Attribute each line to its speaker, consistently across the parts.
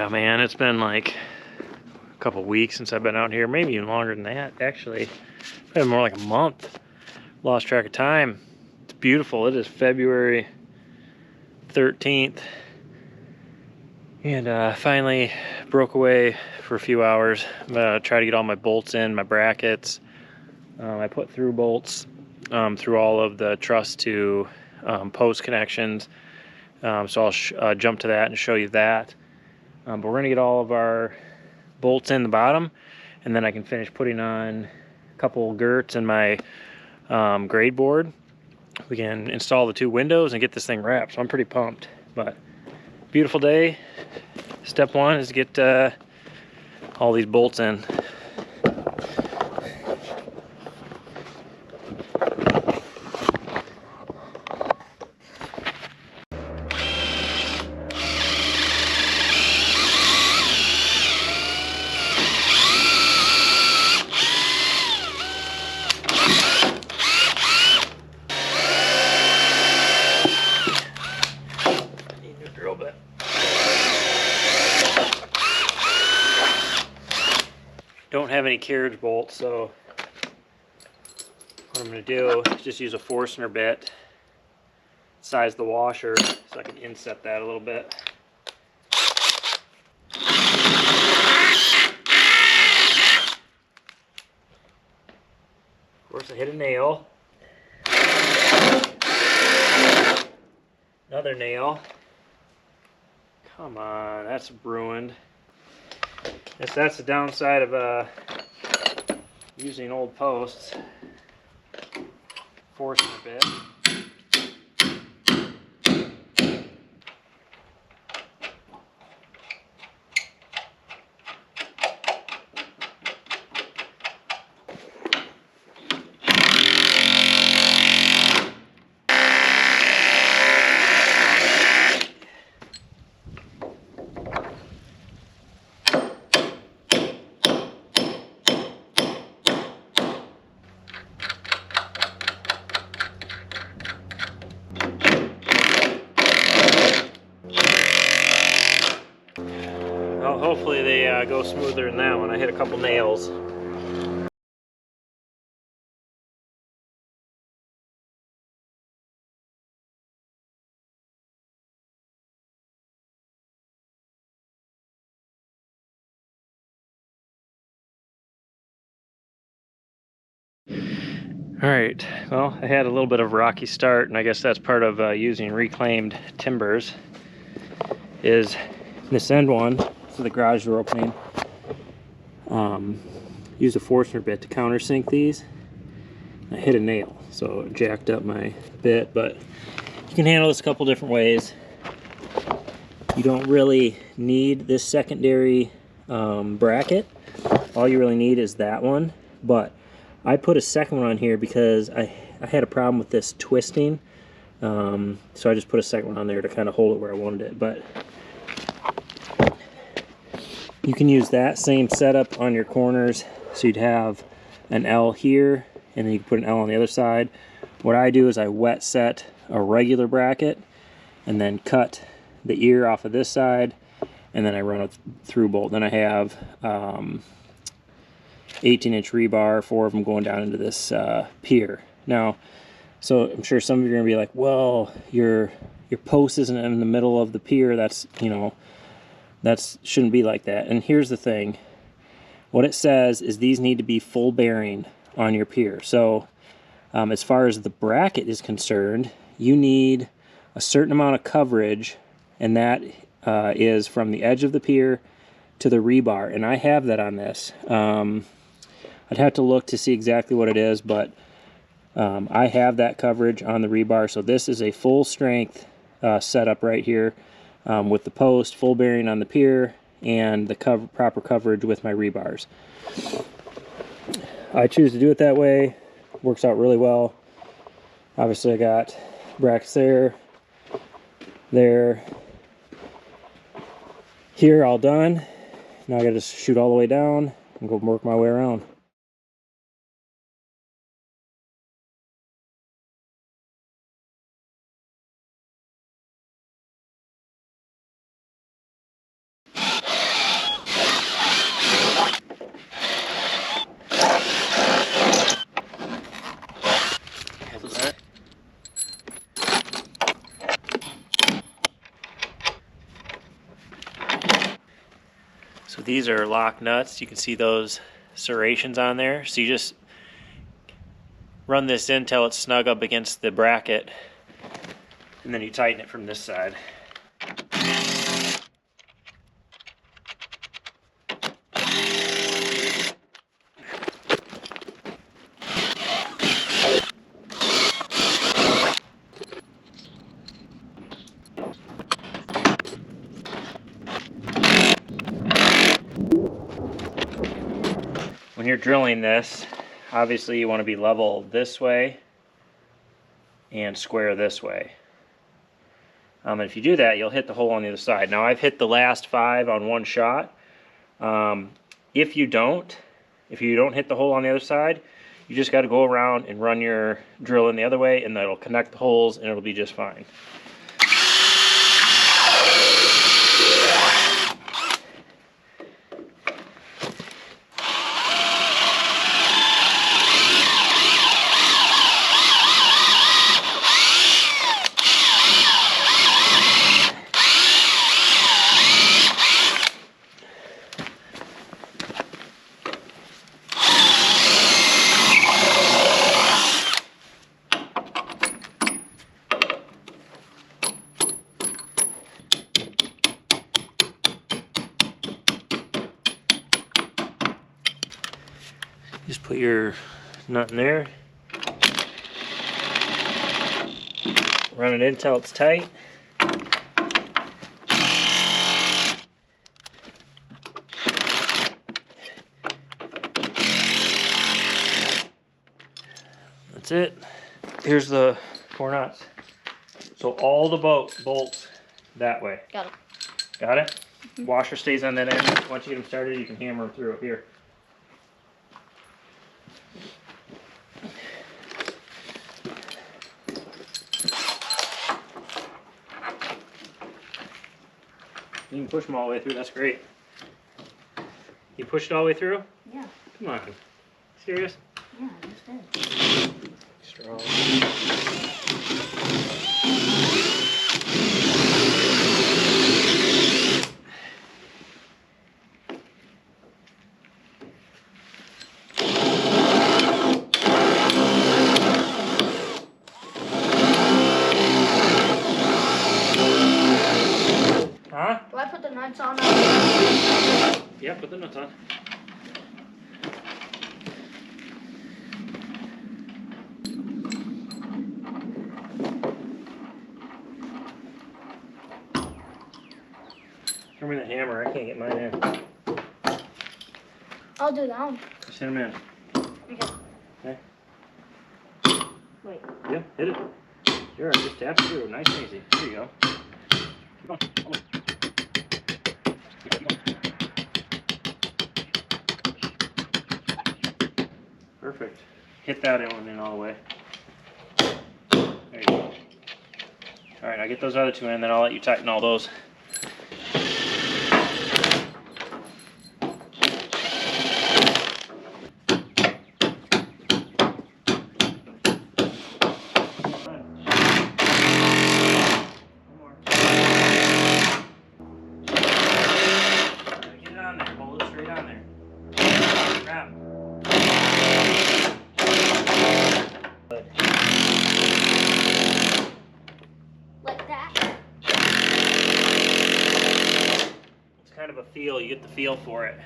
Speaker 1: Yeah, man, it's been like a couple weeks since I've been out here, maybe even longer than that, actually. Maybe more like a month. Lost track of time. It's beautiful. It is February 13th. And finally broke away for a few hours. I'm gonna try to get all my bolts in, my brackets. I put through bolts through all of the truss to post connections. So I'll jump to that and show you that. But we're gonna get all of our bolts in the bottom, and then I can finish putting on a couple girts in my grade board. We can install the two windows and get this thing wrapped. So I'm pretty pumped. But beautiful day. Step one is get all these bolts in. Don't have any carriage bolts, so what I'm going to do is just use a Forstner bit, size the washer so I can inset that a little bit. Of course, I hit a nail. Another nail. Come on, that's ruined. That's the downside of using old posts. Forcing a bit. Well, hopefully they go smoother than that one. I hit a couple nails. Alright, well, I had a little bit of a rocky start, and I guess that's part of using reclaimed timbers. Is this end one, so the garage door opening, use a Forstner bit to countersink these. I hit a nail, so it jacked up my bit, but you can handle this a couple different ways. You don't really need this secondary bracket. All you really need is that one, but I put a second one on here because I had a problem with this twisting, so I just put a second one on there to kind of hold it where I wanted it. But you can use that same setup on your corners, so you'd have an L here, and then you can put an L on the other side. What I do is I wet set a regular bracket, and then cut the ear off of this side, and then I run a through bolt. Then I have 18-inch rebar, 4 of them going down into this pier. Now, so I'm sure some of you are gonna be like, well, your post isn't in the middle of the pier. That's, you know, that shouldn't be like that. And here's the thing. What it says is these need to be full bearing on your pier. So as far as the bracket is concerned, you need a certain amount of coverage, and that is from the edge of the pier to the rebar. And I have that on this. I'd have to look to see exactly what it is, but I have that coverage on the rebar. So this is a full strength setup right here with the post, full bearing on the pier, and the proper coverage with my rebars. I choose to do it that way. Works out really well. Obviously I got brackets there, here, all done. Now I gotta just shoot all the way down and go work my way around. So these are lock nuts. You can see those serrations on there. So you just run this in until it's snug up against the bracket, and then you tighten it from this side. When you're drilling this, obviously you want to be level this way and square this way. And if you do that, you'll hit the hole on the other side. Now I've hit the last 5 on one shot. If you don't hit the hole on the other side, you just got to go around and run your drill in the other way, and that'll connect the holes and it'll be just fine. Just put your nut in there, run it in until it's tight. That's it. Here's the 4 nuts. So all the bolts that way.
Speaker 2: Got it.
Speaker 1: Got it? Mm-hmm. Washer stays on that end. Once you get them started, you can hammer them through up here. You can push them all the way through, that's great. You pushed it all the way through?
Speaker 2: Yeah.
Speaker 1: Come on. Serious?
Speaker 2: Yeah, I just did.
Speaker 1: Strong. Huh?
Speaker 2: Do I put the nuts on?
Speaker 1: Yeah, put the nuts on. Show me the hammer. I can't get mine in.
Speaker 2: I'll do that one.
Speaker 1: Just hit them in.
Speaker 2: Okay.
Speaker 1: Okay.
Speaker 2: Wait.
Speaker 1: Yeah, hit it. Sure, just tap it through. Nice and easy. There you go. Keep going. Almost. Perfect. Hit that one in all the way. There you go. Alright, now get those other 2 in, then I'll let you tighten all those. Get it on there. Hold it straight on there. Grab.
Speaker 2: Like that?
Speaker 1: It's kind of a feel. You get the feel for it.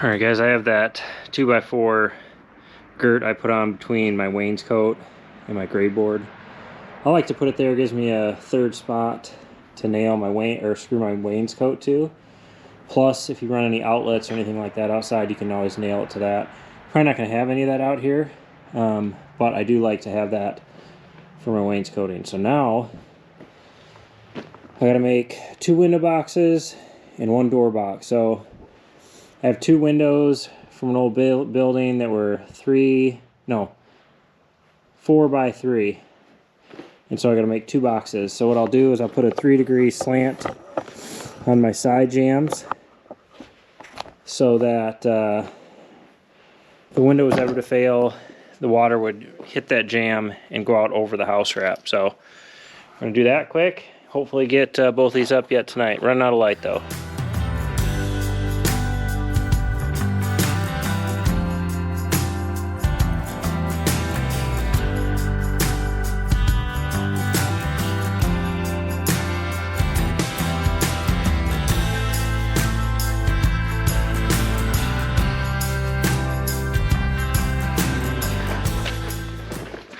Speaker 1: Alright guys, I have that 2x4 girt I put on between my wainscot and my grade board. I like to put it there, it gives me a third spot to nail my screw my wainscot to. Plus, if you run any outlets or anything like that outside, you can always nail it to that. Probably not going to have any of that out here, but I do like to have that for my wainscoting. So now, I got to make 2 window boxes and 1 door box. So I have 2 windows from an old building that were 4 by 3. And so I got to make 2 boxes. So what I'll do is I'll put a 3-degree slant on my side jambs so that if the window was ever to fail, the water would hit that jamb and go out over the house wrap. So I'm going to do that quick. Hopefully get both these up yet tonight. Running out of light though.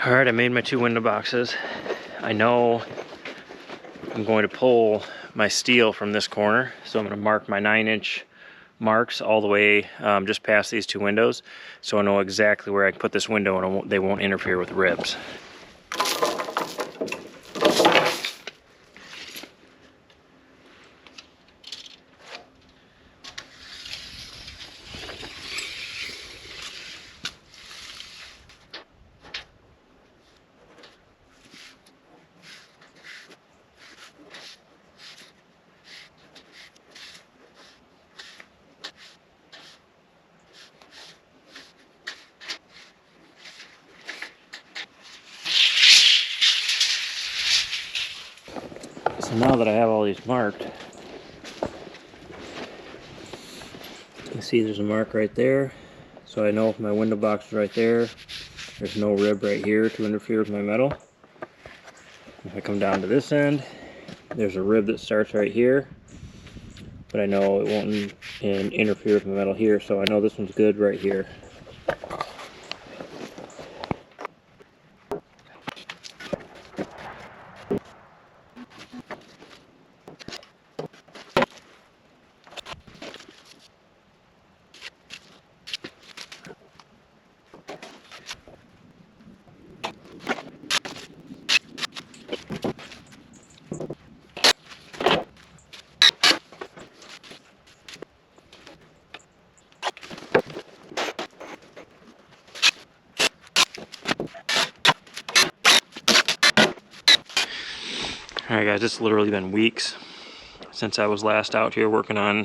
Speaker 1: Alright, I made my 2 window boxes. I know I'm going to pull my steel from this corner, so I'm going to mark my 9-inch marks all the way just past these 2 windows, so I know exactly where I can put this window and they won't interfere with ribs. So now that I have all these marked, you can see there's a mark right there. So I know if my window box is right there, there's no rib right here to interfere with my metal. If I come down to this end, there's a rib that starts right here, but I know it won't interfere with my metal here, so I know this one's good right here. Alright guys, it's literally been weeks since I was last out here working on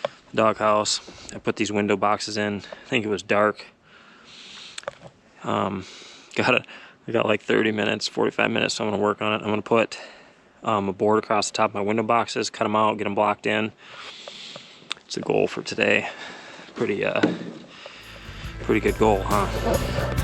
Speaker 1: the doghouse. I put these window boxes in. I think it was dark. I got like 30 minutes, 45 minutes, so I'm going to work on it. I'm going to put a board across the top of my window boxes, cut them out, get them blocked in. It's a goal for today. Pretty good goal, huh?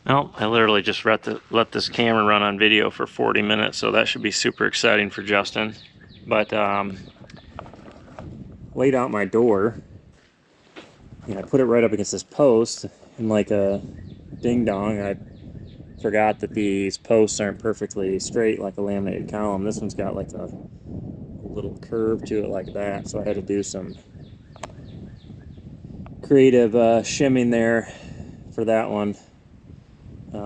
Speaker 1: Well, I literally just let this camera run on video for 40 minutes, so that should be super exciting for Justin. But laid out my door, and I put it right up against this post, and like a ding dong, I forgot that these posts aren't perfectly straight like a laminated column. This one's got like a little curve to it like that, so I had to do some creative shimming there for that one.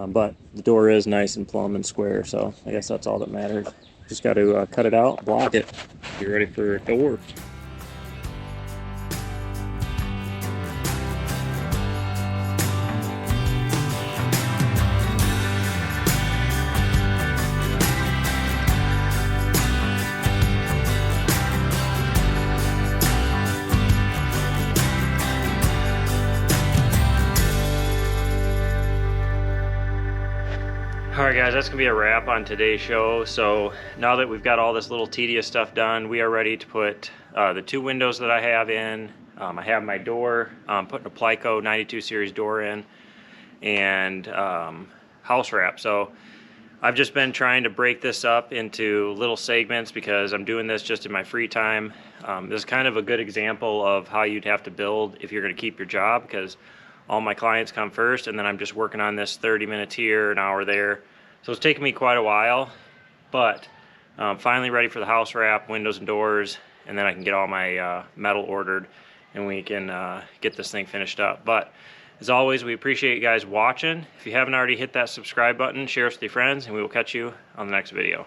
Speaker 1: But the door is nice and plumb and square, so I guess that's all that matters. Just got to cut it out, block it, be ready for a door. Alright guys, that's going to be a wrap on today's show. So now that we've got all this little tedious stuff done, we are ready to put the 2 windows that I have in. I have my door, putting a Plico 92 series door in, and house wrap. So I've just been trying to break this up into little segments because I'm doing this just in my free time. This is kind of a good example of how you'd have to build if you're going to keep your job, because all my clients come first, and then I'm just working on this 30 minutes here, an hour there. So it's taken me quite a while, but finally ready for the house wrap, windows and doors, and then I can get all my metal ordered, and we can get this thing finished up. But as always, we appreciate you guys watching. If you haven't already hit that subscribe button, share us with your friends, and we will catch you on the next video.